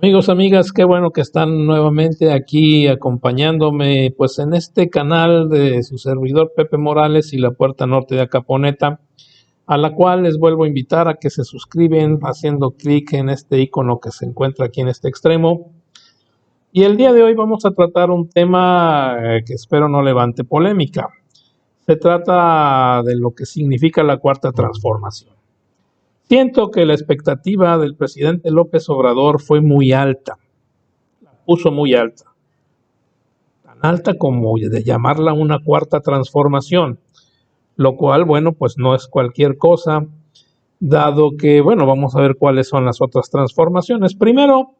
Amigos, amigas, qué bueno que están nuevamente aquí acompañándome, pues en este canal de su servidor Pepe Morales y la Puerta Norte de Acaponeta, a la cual les vuelvo a invitar a que se suscriben haciendo clic en este icono que se encuentra aquí en este extremo. Y el día de hoy vamos a tratar un tema que espero no levante polémica. Se trata de lo que significa la cuarta transformación. Siento que la expectativa del presidente López Obrador fue muy alta, puso muy alta, tan alta como de llamarla una cuarta transformación, lo cual, bueno, pues no es cualquier cosa, dado que, bueno, vamos a ver cuáles son las otras transformaciones. Primero,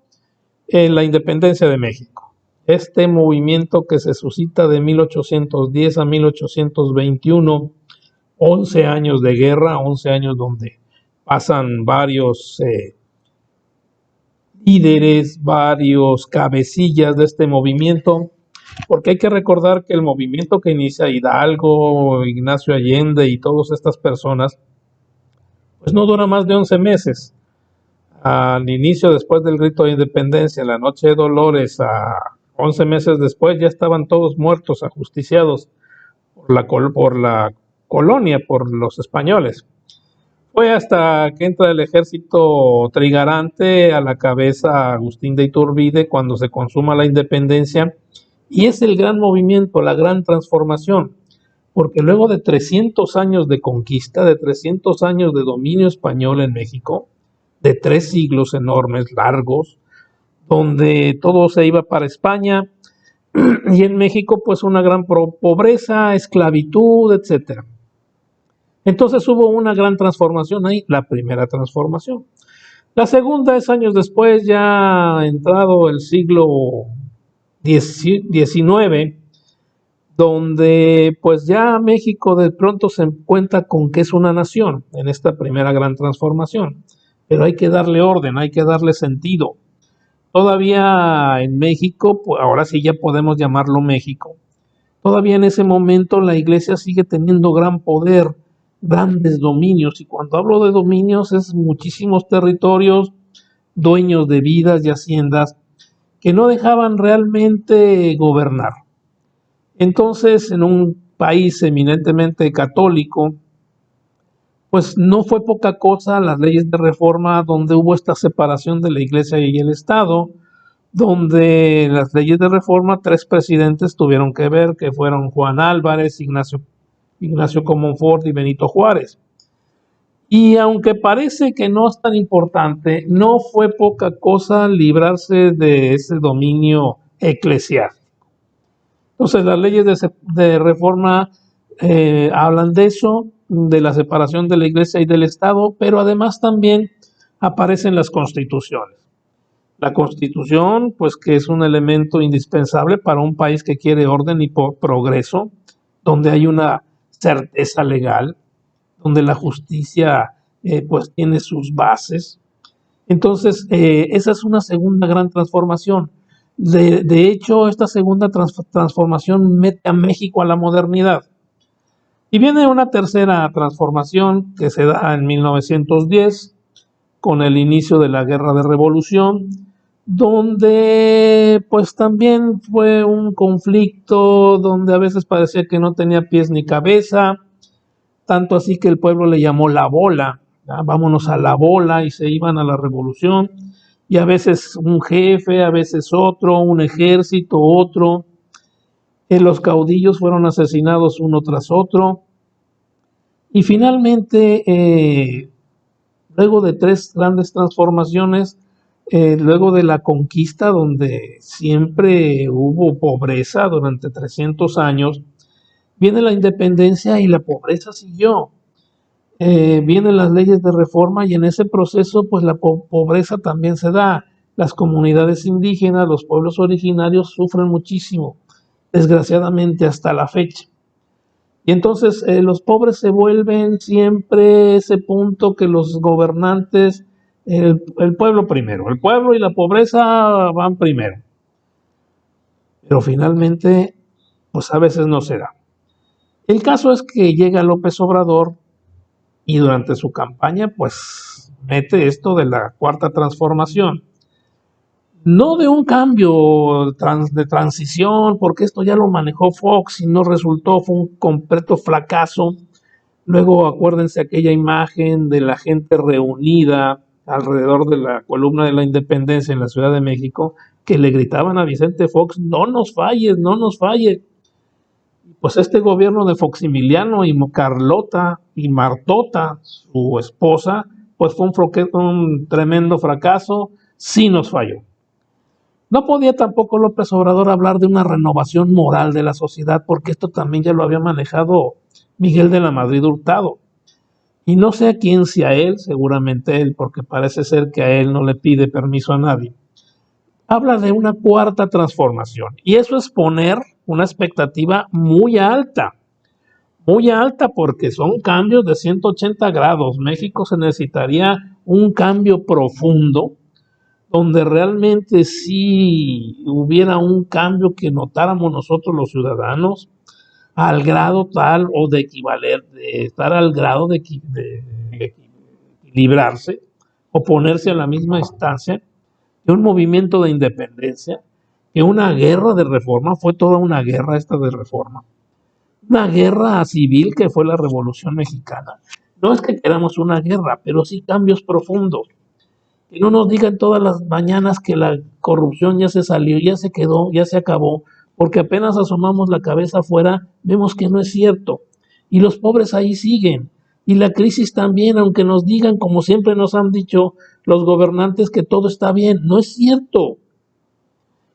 la independencia de México. Este movimiento que se suscita de 1810 a 1821, 11 años de guerra, 11 años donde pasan varios líderes, varios cabecillas de este movimiento, porque hay que recordar que el movimiento que inicia Hidalgo, Ignacio Allende y todas estas personas, pues no dura más de 11 meses. Al inicio, después del grito de independencia, en la noche de Dolores, a 11 meses después, ya estaban todos muertos, ajusticiados por la colonia, por los españoles. Fue hasta que entra el ejército trigarante a la cabeza Agustín de Iturbide cuando se consuma la independencia, y es el gran movimiento, la gran transformación, porque luego de 300 años de conquista, de 300 años de dominio español en México, de 3 siglos enormes, largos, donde todo se iba para España, y en México pues una gran pobreza, esclavitud, etcétera. Entonces hubo una gran transformación ahí, la primera transformación. La segunda es años después, ya entrado el siglo XIX, donde pues ya México de pronto se cuenta con que es una nación en esta primera gran transformación. Pero hay que darle orden, hay que darle sentido. Todavía en México, pues ahora sí ya podemos llamarlo México, todavía en ese momento la iglesia sigue teniendo gran poder, grandes dominios, y cuando hablo de dominios es muchísimos territorios, dueños de vidas y haciendas que no dejaban realmente gobernar. Entonces, en un país eminentemente católico, pues no fue poca cosa las leyes de reforma donde hubo esta separación de la iglesia y el Estado, donde las leyes de reforma 3 presidentes tuvieron que ver, que fueron Juan Álvarez, Ignacio Comonfort y Benito Juárez. Y aunque parece que no es tan importante, no fue poca cosa librarse de ese dominio eclesiástico. Entonces las leyes de reforma hablan de eso, de la separación de la iglesia y del Estado, pero además también aparecen las constituciones. La constitución, pues que es un elemento indispensable para un país que quiere orden y progreso, donde hay una certeza legal, donde la justicia pues tiene sus bases. Entonces, esa es una segunda gran transformación. De hecho, esta segunda transformación mete a México a la modernidad. Y viene una tercera transformación que se da en 1910 con el inicio de la Guerra de Revolución, donde pues también fue un conflicto donde a veces parecía que no tenía pies ni cabeza, tanto así que el pueblo le llamó la bola, ¿ya? Vámonos a la bola, y se iban a la revolución, y a veces un jefe, a veces otro, un ejército, otro, los caudillos fueron asesinados uno tras otro, y finalmente, luego de 3 grandes transformaciones, luego de la conquista, donde siempre hubo pobreza durante 300 años, viene la independencia y la pobreza siguió. Vienen las leyes de reforma y en ese proceso pues la pobreza también se da. Las comunidades indígenas, los pueblos originarios sufren muchísimo, desgraciadamente hasta la fecha. Y entonces los pobres se vuelven siempre ese punto que los gobernantes, el pueblo primero, el pueblo y la pobreza van primero. Pero finalmente, pues a veces no se da. El caso es que llega López Obrador y durante su campaña, pues mete esto de la cuarta transformación. no de un cambio de transición, porque esto ya lo manejó Fox y no resultó, fue un completo fracaso. Luego acuérdense aquella imagen de la gente reunida alrededor de la columna de la Independencia en la Ciudad de México, que le gritaban a Vicente Fox, no nos falles, no nos falles. Pues este gobierno de Foximiliano y Carlota y Martota, su esposa, pues fue un tremendo fracaso, sí nos falló. No podía tampoco López Obrador hablar de una renovación moral de la sociedad, porque esto también ya lo había manejado Miguel de la Madrid Hurtado. Y no sé a quién, si a él, seguramente él, porque parece ser que a él no le pide permiso a nadie. Habla de una cuarta transformación. Y eso es poner una expectativa muy alta porque son cambios de 180 grados. México se necesitaría un cambio profundo donde realmente sí hubiera un cambio que notáramos nosotros los ciudadanos al grado tal o de equivaler, de estar al grado de equilibrarse o ponerse a la misma instancia que un movimiento de independencia, que una guerra de reforma, fue toda una guerra esta de reforma, una guerra civil que fue la Revolución Mexicana. No es que queramos una guerra, pero sí cambios profundos. Que no nos digan todas las mañanas que la corrupción ya se salió, ya se quedó, ya se acabó, porque apenas asomamos la cabeza afuera, vemos que no es cierto. Y los pobres ahí siguen. Y la crisis también, aunque nos digan, como siempre nos han dicho los gobernantes, que todo está bien, no es cierto.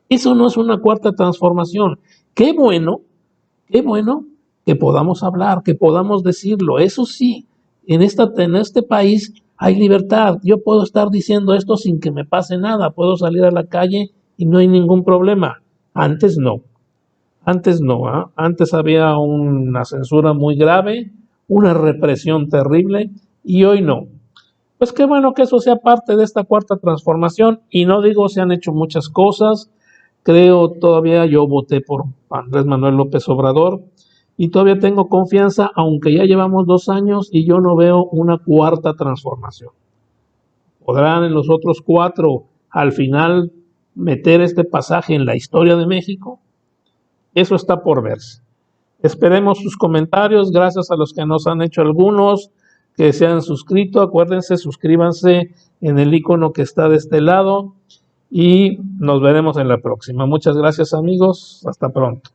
Eso no es una cuarta transformación. Qué bueno que podamos hablar, que podamos decirlo. Eso sí, en este país hay libertad. Yo puedo estar diciendo esto sin que me pase nada. Puedo salir a la calle y no hay ningún problema. Antes no. Antes no. ¿Eh? Antes había una censura muy grave, una represión terrible y hoy no. Pues qué bueno que eso sea parte de esta cuarta transformación y no digo se han hecho muchas cosas. Creo todavía yo voté por Andrés Manuel López Obrador y todavía tengo confianza, aunque ya llevamos 2 años y yo no veo una cuarta transformación. ¿Podrán en los otros 4 al final meter este pasaje en la historia de México? Eso está por verse. Esperemos sus comentarios, gracias a los que nos han hecho algunos, que se han suscrito. Acuérdense, suscríbanse en el icono que está de este lado y nos veremos en la próxima. Muchas gracias amigos, hasta pronto.